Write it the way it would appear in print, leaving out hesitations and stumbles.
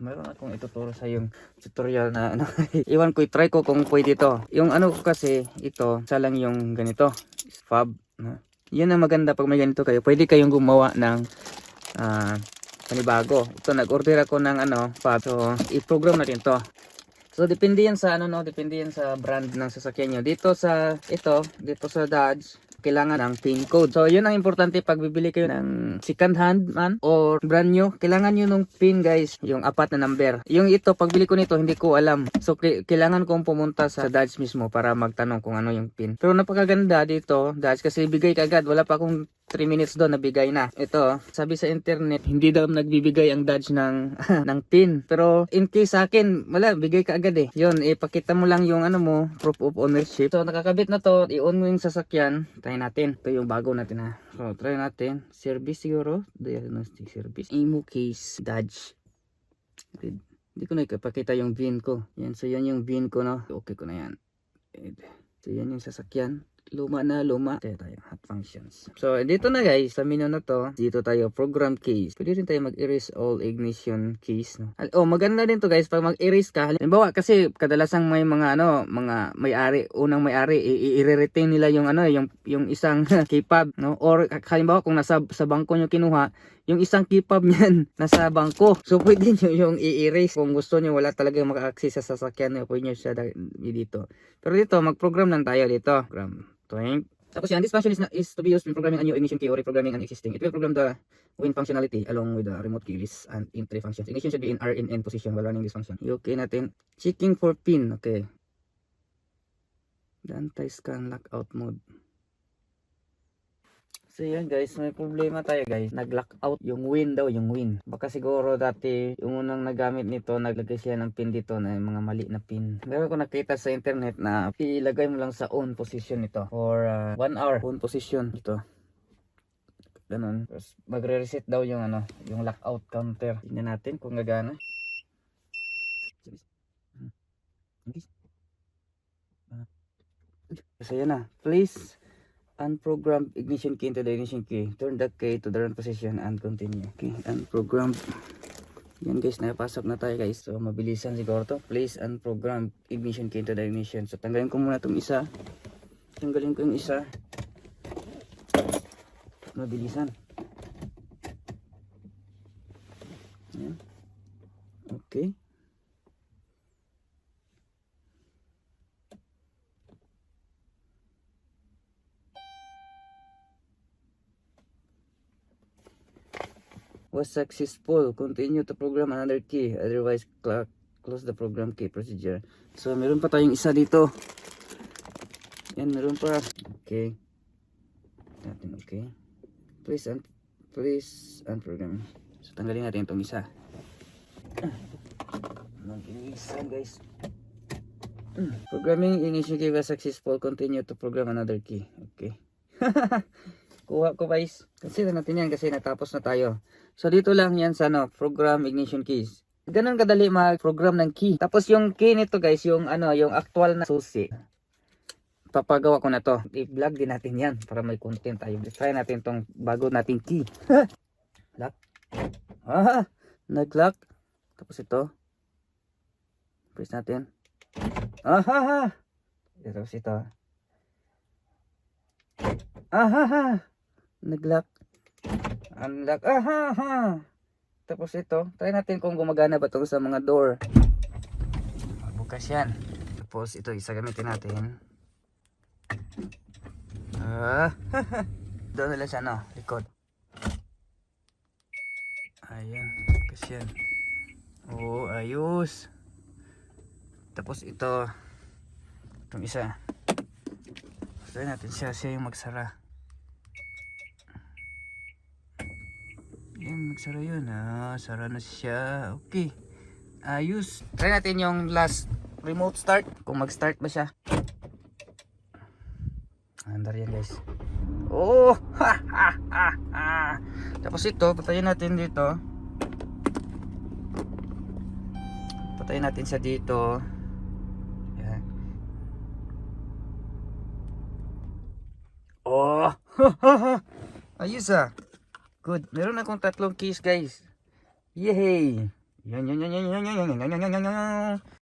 meron akong ituturo sa yung tutorial na ano. Iwan ko, try ko kung pwede to. Yung ano ko kasi, ito, isa lang yung ganito. Fab. No? Yun ang maganda pag may ganito kayo. Pwede kayong gumawa ng panibago. Ito, nag-order ako ng ano, fab. So, i-program natin to. So, depende yan sa ano, no? Depende yan sa brand ng sasakyan nyo. Dito sa Dodge, kailangan ng PIN code. So, yun ang importante pag bibili kayo ng second hand man or brand new. Kailangan nyo nung PIN, guys. Yung 4 na number. Yung ito, pagbili ko nito, hindi ko alam. So, kailangan kong pumunta sa Dodge mismo para magtanong kung ano yung PIN. Pero napakaganda dito, Dodge, kasi bigay kagad. Wala pa akong 3 minutes doon, nabigay na. Ito, sabi sa internet, hindi daw nagbibigay ang Dodge ng, ng PIN. Pero, in case sa akin, wala, bigay ka agad eh. Yun, ipakita mo lang yung ano mo, proof of ownership. So, nakakabit na to, i-on mo yung sasakyan. Try natin. Ito yung bago natin ha. So, try natin. Service siguro. Diagnostic service. Imo case Dodge. Hindi ko na ipakita yung VIN ko. Yan, so yan yung VIN ko, no. Okay ko na yan. So, yan yung sasakyan. Luma na luma. Kaya tayo, hot functions. So, dito na guys, sa menu na to, dito tayo, program keys. Pwede rin tayo mag-erase all ignition keys, no? Oh, maganda din to guys, pag mag-erase ka, halimbawa, kasi kadalasang may mga, ano, mga may-ari, unang may-ari, i-retain nila yung, ano, yung isang key fob, no? Or, halimbawa, kung nasa sa bangko nyo kinuha, yung isang key fob niyan, nasa bangko. So, pwede nyo yung i-erase. Kung gusto nyo, wala talaga maka-access sa sasakyan nyo, pwede nyo siya dito. Pero dito, mag-program lang tayo dito. Program. Tapos yan, this function is to be used when programming a new ignition key or reprogramming an existing. It will program the win functionality along with the remote key list and entry functions. Ignition should be in R in N position while running this function. Okay natin. Checking for pin. Okay. The anti-scan lockout mode. So yan guys, may problema tayo guys. Nag-lock out yung win daw, yung win. Baka siguro dati yung unang nagamit nito, naglagay siya ng pin dito na mga mali na pin. Meron ko nakita sa internet na ilagay mo lang sa on position ito for 1 hour. On position ito. Ganun. Tapos magre-reset daw yung ano, yung lockout counter. Tingnan natin kung gagana. So yan na. Please unprogram ignition key into the ignition key. Turn the key to the run position and continue. Okay, unprogram. Yan guys, napasok na tayo guys. So mabilisan siguro to. Please unprogram ignition key into the ignition. So tanggalin ko muna itong isa. Tanggalin ko yung isa. Mabilisan. Yan. Okay. Was successful. Continue to program another key. Otherwise, close the program key procedure. So, meron pa tayong isa dito. Yan, meron pa. Okay. Natin, okay. Please unprogram. So, tanggalin natin itong isa. Mag-inisan, guys. Programming ignition key was successful. Continue to program another key. Okay. Kuha ko guys. Consider natin yan kasi natapos na tayo. So dito lang yan sa ano, program ignition keys. Ganun kadali mag-program ng key. Tapos yung key nito guys, yung ano, yung actual na susi. Papagawa ko na to. I-vlog din natin yan para may content tayo. Try natin tong bago nating key. Lock. Nag-lock. Tapos ito. Press natin. Tapos ito. Nag-lock. Unlock. Tapos ito, try natin kung gumagana ba ito sa mga door. Bukas yan. Tapos ito, isa gamitin natin. Doon nila siya, no? Likod. Ayan, bukas yan. Oo, ayos. Tapos ito, itong isa. Try natin siya yung magsara. Yan, magsara yun. Sara na siya. Okay. Ayos. Try natin yung last remote start. Kung mag-start ba siya. Andar yan guys. Oh! Tapos ito, patayin natin dito. Patayin natin siya dito. Yan. Oh! Ayos ah. Good. Meron akong 3 keys guys. Yay! Yan, yan, yan, yan, yan, yan, yan, yan, yan, yan, yan, yan.